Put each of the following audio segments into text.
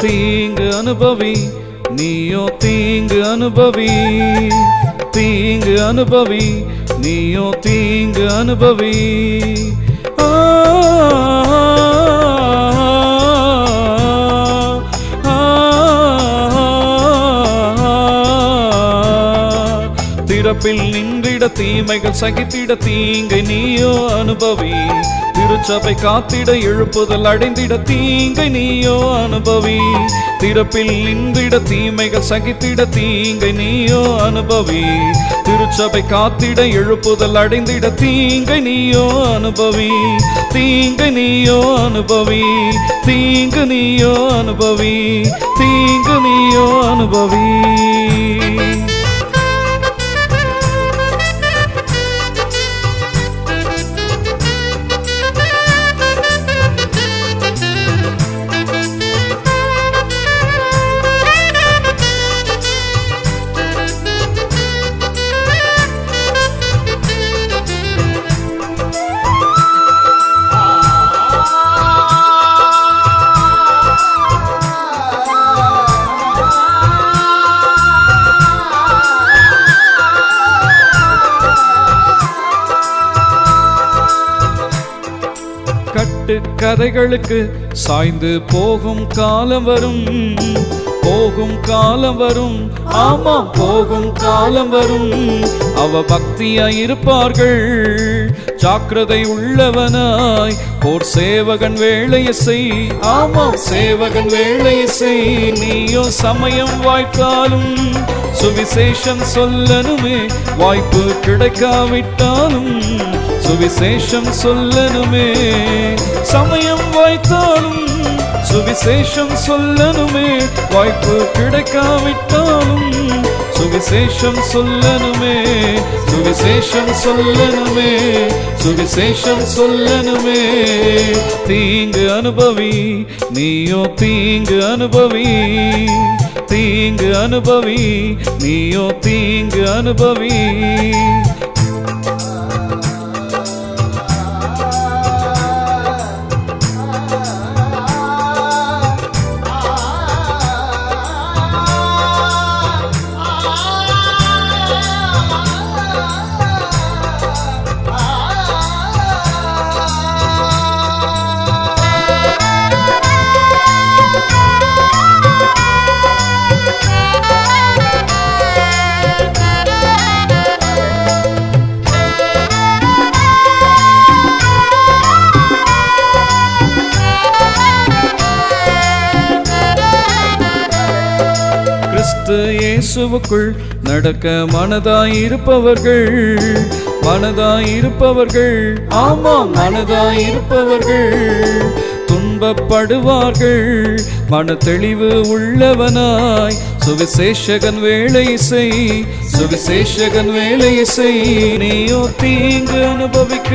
தீங்கு அனுபவி, நீயோ தீங்கு அனுபவி, தீங்கு அனுபவி, நீயோ தீங்கு அனுபவி. திறப்பில் நின்றிட தீமைகள் சகித்திட தீங்கை நீயோ அனுபவி. திருச்சபை காத்திட எழுப்புதல் அடைந்திட தீங்கை நீயோ அனுபவி. திறப்பில் நின்றிட தீமைகள் சகித்திட தீங்கை நீயோ அனுபவி. திருச்சபை காத்திட எழுப்புதல் அடைந்திட தீங்கை நீயோ அனுபவி. தீங்கை நீயோ அனுபவி, தீங்கு நீயோ அனுபவி, தீங்கு நீயோ அனுபவி. கதைகளுக்கு சாய்ந்து போகும் காலம் வரும், போகும் காலம் வரும், ஆமா போகும் காலம் வரும். அவ பக்தியாய் இருப்பார்கள், ஜாக்கிரதை உள்ளவனாய் போர் சேவகன் வேலையை செய், ஆமா சேவகன் வேலையை செய். நீயோ சமயம் வாய்த்தாலும் சுவிசேஷம் சொல்லணுமே, வாய்ப்பு கிடைக்காவிட்டாலும் சுவிசேஷம் சொல்லணுமே. சமயம் வாய்த்தாலும் சுவிசேஷம் சொல்லணுமே, வாய்ப்பு கிடைக்காவிட்டாலும் சுவிசேஷம் சொல்லணுமே, சுவிசேஷம் சொல்லணுமே, சுவிசேஷம் சொல்லணுமே. தீங்கு அனுபவி, நீயோ தீங்கு அனுபவி, தீங்கு அனுபவி, நீயோ தீங்கு அனுபவி. இயேசுவுக்குள் நடக்க மனதாயிருப்பவர்கள், மனதாயிருப்பவர்கள், ஆமா மனதாயிருப்பவர்கள் துன்பப்படுவார்கள். மன தெளிவு உள்ளவனாய் சுவிசேஷகன் வேலை செய், சுவிசேஷகன் வேலை செய். நீயோ தீங்கு அனுபவிக்க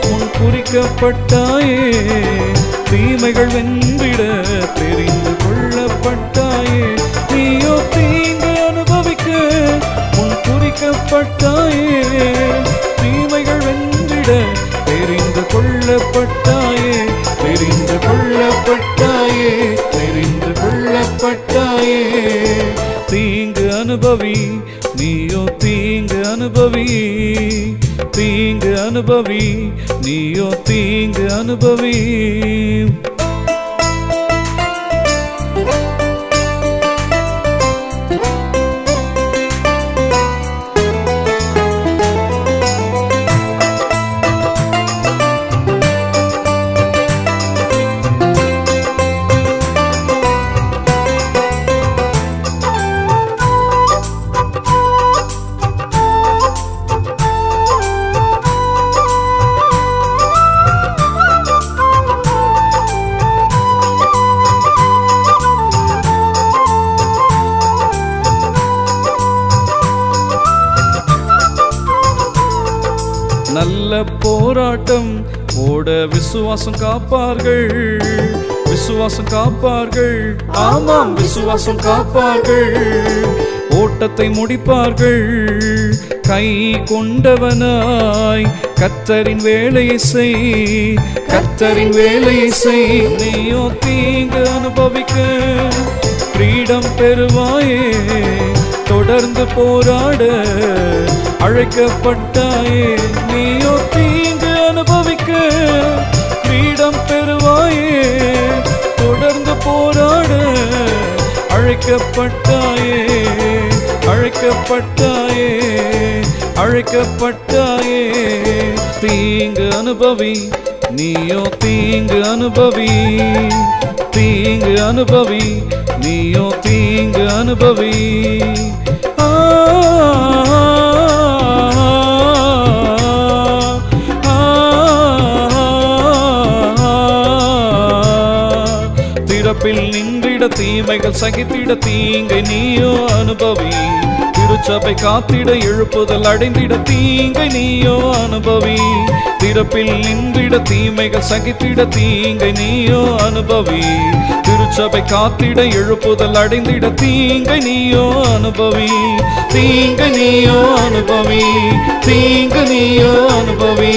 முன் குறிக்கப்பட்டாயே, தீமைகள் வென்றிட தெரிந்து கொள்ளப்பட்டாயே. நீயோ தீங்கு அனுபவிக்க முன் குறிக்கப்பட்டாயே, தீமைகள் வென்றிட தெரிந்து கொள்ளப்பட்டாயே, தெரிந்து கொள்ளப்பட்டாயே, தெரிந்து கொள்ளப்பட்டாயே. தீங்கு அனுபவி, நீயோ தீங்கு அனுபவி, தீங்கு அனுபவி, நீயோ தீங்கு அனுபவி. நல்ல போராட்டம் ஓட விசுவாசம் காப்பார்கள், விசுவாசம் காப்பார்கள், ஆமாம் விசுவாசம் காப்பார்கள். ஓட்டத்தை முடிப்பார்கள். கை கொண்டவனாய் கர்த்தரின் வேலையை செய், கர்த்தரின் வேலையை செய். நீயோ தீங்கு அனுபவிக்க கிரீடம் பெறுவாயே, தொடர்ந்து போராட அழைக்கப்பட்டாயே. நீயோ தீங்கு அனுபவிக்க கிரீடம் பெறுவாயே, தொடர்ந்து போராட அழைக்கப்பட்டாயே, அழைக்கப்பட்டாயே, அழைக்கப்பட்டாயே. தீங்கு அனுபவி, நீயோ தீங்கு அனுபவி, தீங்கு அனுபவி, நீயோ தீங்கு அனுபவி. திறப்பில் நின்றிட தீமைகள் சகித்திட தீங்கை நீயோ அனுபவி. திருச்சபை காத்திட எழுப்புதல் அடைந்திட தீங்கை நீயோ அனுபவி. திறப்பில் நின்றிட தீமைகள் சகித்திட தீங்கை நீயோ அனுபவி. திருச்சபை காத்திட எழுப்புதல் அடைந்திட தீங்கை நீயோ அனுபவி. தீங்கை நீயோ அனுபவி, தீங்கு நீயோ அனுபவி.